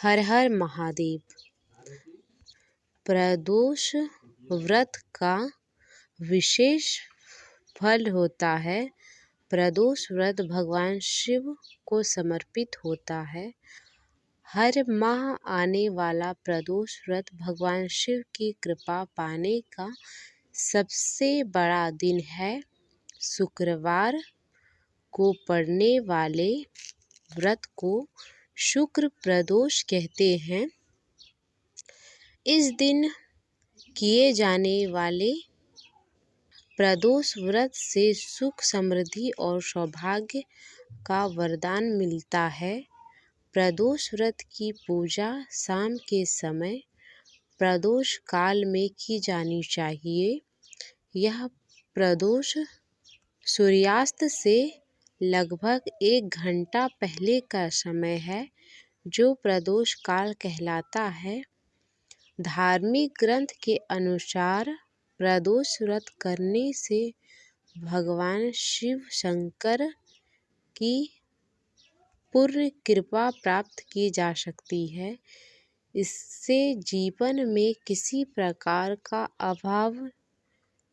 हर हर महादेव। प्रदोष व्रत का विशेष फल होता है। प्रदोष व्रत भगवान शिव को समर्पित होता है। हर माह आने वाला प्रदोष व्रत भगवान शिव की कृपा पाने का सबसे बड़ा दिन है। शुक्रवार को पड़ने वाले व्रत को शुक्र प्रदोष कहते हैं। इस दिन किए जाने वाले प्रदोष व्रत से सुख समृद्धि और सौभाग्य का वरदान मिलता है। प्रदोष व्रत की पूजा शाम के समय प्रदोष काल में की जानी चाहिए। यह प्रदोष सूर्यास्त से लगभग 1 घंटा पहले का समय है, जो प्रदोष काल कहलाता है। धार्मिक ग्रंथ के अनुसार प्रदोष व्रत करने से भगवान शिव शंकर की पूर्ण कृपा प्राप्त की जा सकती है। इससे जीवन में किसी प्रकार का अभाव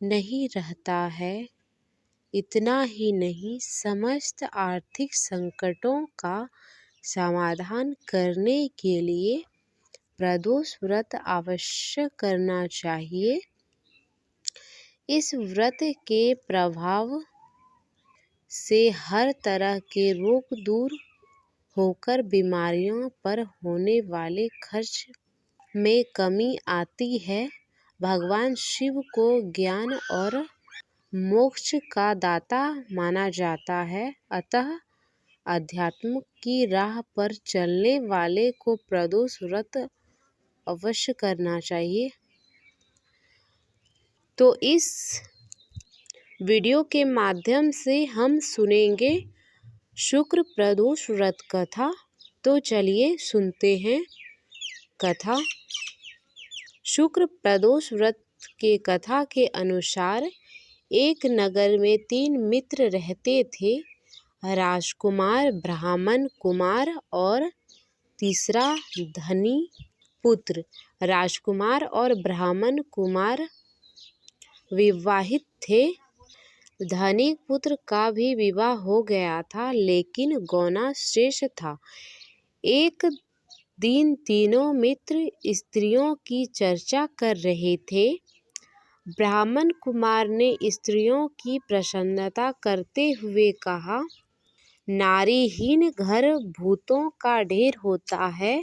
नहीं रहता है। इतना ही नहीं, समस्त आर्थिक संकटों का समाधान करने के लिए प्रदोष व्रत अवश्य करना चाहिए। इस व्रत के प्रभाव से हर तरह के रोग दूर होकर बीमारियों पर होने वाले खर्च में कमी आती है। भगवान शिव को ज्ञान और मोक्ष का दाता माना जाता है, अतः अध्यात्म की राह पर चलने वाले को प्रदोष व्रत अवश्य करना चाहिए। तो इस वीडियो के माध्यम से हम सुनेंगे शुक्र प्रदोष व्रत कथा। तो चलिए सुनते हैं कथा। शुक्र प्रदोष व्रत के कथा के अनुसार एक नगर में 3 मित्र रहते थे। राजकुमार, ब्राह्मण कुमार और तीसरा धनी पुत्र। राजकुमार और ब्राह्मण कुमार विवाहित थे। धनिक पुत्र का भी विवाह हो गया था, लेकिन गौना शेष था। एक दिन तीनों मित्र स्त्रियों की चर्चा कर रहे थे। ब्राह्मण कुमार ने स्त्रियों की प्रसन्नता करते हुए कहा, नारीहीन घर भूतों का ढेर होता है।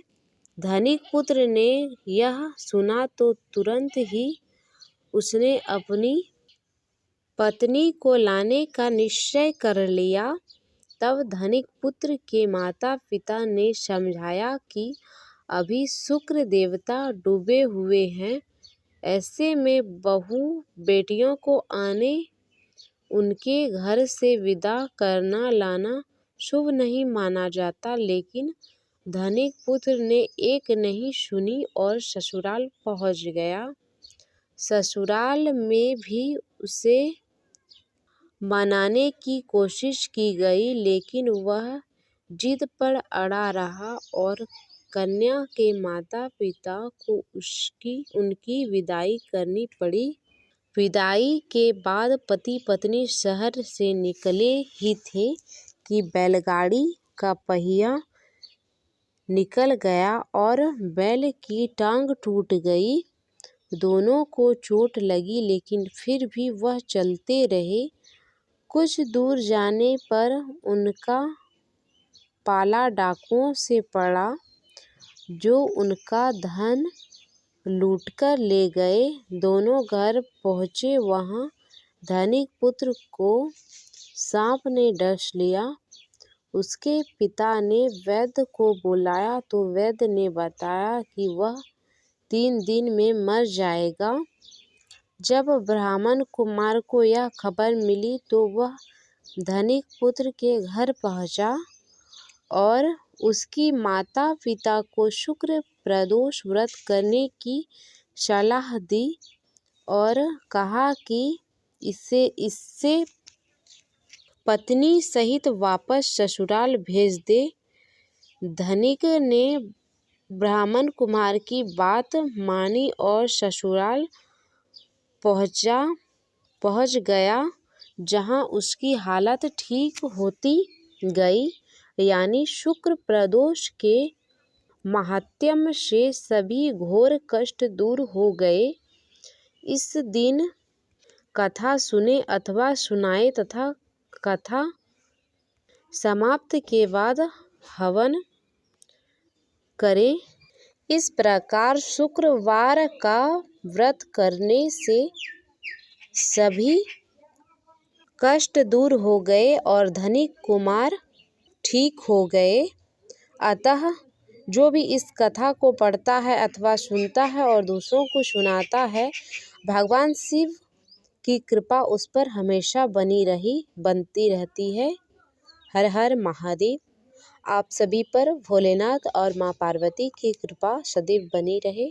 धनिक पुत्र ने यह सुना तो तुरंत ही उसने अपनी पत्नी को लाने का निश्चय कर लिया। तब धनिक पुत्र के माता पिता ने समझाया कि अभी शुक्र देवता डूबे हुए हैं, ऐसे में बहू बेटियों को आने उनके घर से विदा करना लाना शुभ नहीं माना जाता। लेकिन धनिक पुत्र ने एक नहीं सुनी और ससुराल पहुंच गया। ससुराल में भी उसे मनाने की कोशिश की गई, लेकिन वह जिद पर अड़ा रहा और कन्या के माता पिता को उनकी विदाई करनी पड़ी। विदाई के बाद पति पत्नी शहर से निकले ही थे कि बैलगाड़ी का पहिया निकल गया और बैल की टांग टूट गई। दोनों को चोट लगी, लेकिन फिर भी वह चलते रहे। कुछ दूर जाने पर उनका पाला डाकुओं से पड़ा, जो उनका धन लूटकर ले गए। दोनों घर पहुँचे। वहाँ धनिक पुत्र को सांप ने डस लिया। उसके पिता ने वैद्य को बुलाया तो वैद्य ने बताया कि वह 3 दिन में मर जाएगा। जब ब्राह्मण कुमार को यह खबर मिली तो वह धनिक पुत्र के घर पहुंचा और उसकी माता पिता को शुक्र प्रदोष व्रत करने की सलाह दी और कहा कि इससे पत्नी सहित वापस ससुराल भेज दे। धनिक ने ब्राह्मण कुमार की बात मानी और ससुराल पहुंच गया, जहां उसकी हालत ठीक होती गई। यानी शुक्र प्रदोष के महात्म्य से सभी घोर कष्ट दूर हो गए। इस दिन कथा सुने अथवा सुनाए तथा कथा समाप्त के बाद हवन करें। इस प्रकार शुक्रवार का व्रत करने से सभी कष्ट दूर हो गए और धनिक कुमार ठीक हो गए। अतः जो भी इस कथा को पढ़ता है अथवा सुनता है और दूसरों को सुनाता है, भगवान शिव की कृपा उस पर हमेशा बनती रहती है। हर हर महादेव। आप सभी पर भोलेनाथ और माँ पार्वती की कृपा सदैव बनी रहे।